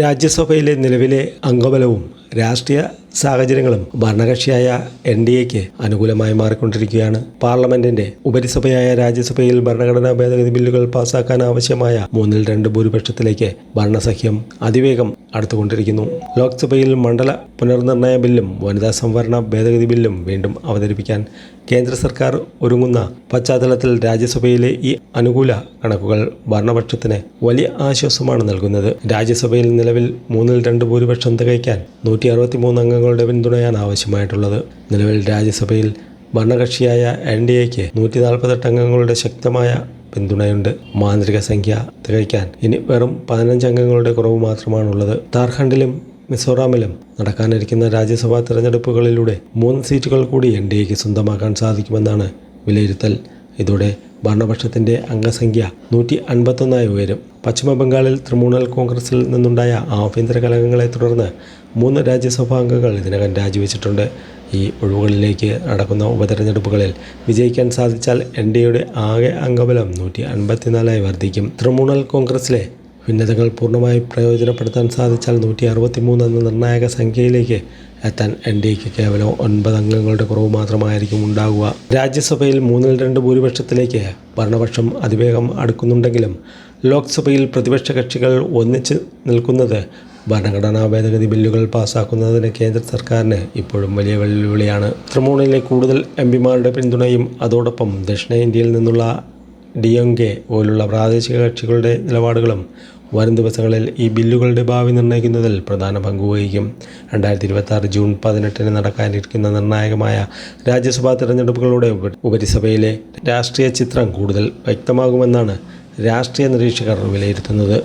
രാജ്യസഭയിലെ നിലവിലെ അംഗബലവും രാഷ്ട്രീയ സാഹചര്യങ്ങളും ഭരണകക്ഷിയായ NDAക്ക് അനുകൂലമായി മാറിക്കൊണ്ടിരിക്കുകയാണ്. പാർലമെന്റിന്റെ ഉപരിസഭയായ രാജ്യസഭയിൽ ഭരണഘടനാ ഭേദഗതി ബില്ലുകൾ പാസാക്കാൻ ആവശ്യമായ 2/3 ഭൂരിപക്ഷത്തിലേക്ക് ഭരണസഖ്യം അതിവേഗം അടുത്തുകൊണ്ടിരിക്കുന്നു. ലോക്സഭയിൽ മണ്ഡല പുനർനിർണയ ബില്ലും വനിതാ സംവരണ ഭേദഗതി ബില്ലും വീണ്ടും അവതരിപ്പിക്കാൻ കേന്ദ്ര സർക്കാർ ഒരുങ്ങുന്ന പശ്ചാത്തലത്തിൽ രാജ്യസഭയിലെ ഈ അനുകൂല കണക്കുകൾ ഭരണപക്ഷത്തിന് വലിയ ആശ്വാസമാണ് നൽകുന്നത്. രാജ്യസഭയിൽ നിലവിൽ 2/3 ഭൂരിപക്ഷം തികയ്ക്കാൻ 163 അംഗങ്ങളുടെ പിന്തുണയാണ് ആവശ്യമായിട്ടുള്ളത്. നിലവിൽ രാജ്യസഭയിൽ ഭരണകക്ഷിയായ NDAക്ക് 148 അംഗങ്ങളുടെ ശക്തമായ പിന്തുണയുണ്ട്. മാന്ത്രിക സംഖ്യ തികയ്ക്കാൻ ഇനി വെറും 15 അംഗങ്ങളുടെ കുറവ് മാത്രമാണുള്ളത്. ജാർഖണ്ഡിലും മിസോറാമിലും നടക്കാനിരിക്കുന്ന രാജ്യസഭാ തെരഞ്ഞെടുപ്പുകളിലൂടെ 3 സീറ്റുകൾ കൂടി NDAക്ക് സ്വന്തമാക്കാൻ സാധിക്കുമെന്നാണ് വിലയിരുത്തൽ. ഇതോടെ ഭരണപക്ഷത്തിൻ്റെ അംഗസംഖ്യ 151 ഉയരും. പശ്ചിമ ബംഗാളിൽ തൃണമൂൽ കോൺഗ്രസിൽ നിന്നുണ്ടായ ആഭ്യന്തര കലഹങ്ങളെ തുടർന്ന് 3 രാജ്യസഭാ അംഗങ്ങൾ ഇതിനകം രാജിവെച്ചിട്ടുണ്ട്. ഈ ഒഴിവുകളിലേക്ക് നടക്കുന്ന ഉപതെരഞ്ഞെടുപ്പുകളിൽ വിജയിക്കാൻ സാധിച്ചാൽ NDAയുടെ ആകെ അംഗബലം 154 വർദ്ധിക്കും. തൃണമൂൽ കോൺഗ്രസിലെ ഭിന്നതകൾ പൂർണ്ണമായി പ്രയോജനപ്പെടുത്താൻ സാധിച്ചാൽ 163 എന്ന നിർണായക സംഖ്യയിലേക്ക് എത്താൻ NDAക്ക് കേവലം 9 അംഗങ്ങളുടെ കുറവ് മാത്രമായിരിക്കും ഉണ്ടാകുക. രാജ്യസഭയിൽ 2/3 ഭൂരിപക്ഷത്തിലേക്ക് ഭരണപക്ഷം അതിവേഗം അടുക്കുന്നുണ്ടെങ്കിലും ലോക്സഭയിൽ പ്രതിപക്ഷ കക്ഷികൾ ഒന്നിച്ച് നിൽക്കുന്നത് ഭരണഘടനാ ഭേദഗതി ബില്ലുകൾ പാസാക്കുന്നതിന് കേന്ദ്ര സർക്കാരിന് ഇപ്പോഴും വലിയ വെല്ലുവിളിയാണ്. തൃണമൂലിലെ കൂടുതൽ MPമാരുടെ പിന്തുണയും അതോടൊപ്പം ദക്ഷിണേന്ത്യയിൽ നിന്നുള്ള DMK പോലുള്ള പ്രാദേശിക കക്ഷികളുടെ നിലപാടുകളും വരും ദിവസങ്ങളിൽ ഈ ബില്ലുകളുടെ ഭാവി നിർണ്ണയിക്കുന്നതിൽ പ്രധാന പങ്കുവഹിക്കും. 2026 ജൂൺ 18 നടക്കാനിരിക്കുന്ന നിർണായകമായ രാജ്യസഭാ തെരഞ്ഞെടുപ്പുകളുടെ ഉപരിസഭയിലെ രാഷ്ട്രീയ ചിത്രം കൂടുതൽ വ്യക്തമാകുമെന്നാണ് രാഷ്ട്രീയ നിരീക്ഷകർ വിലയിരുത്തുന്നത്.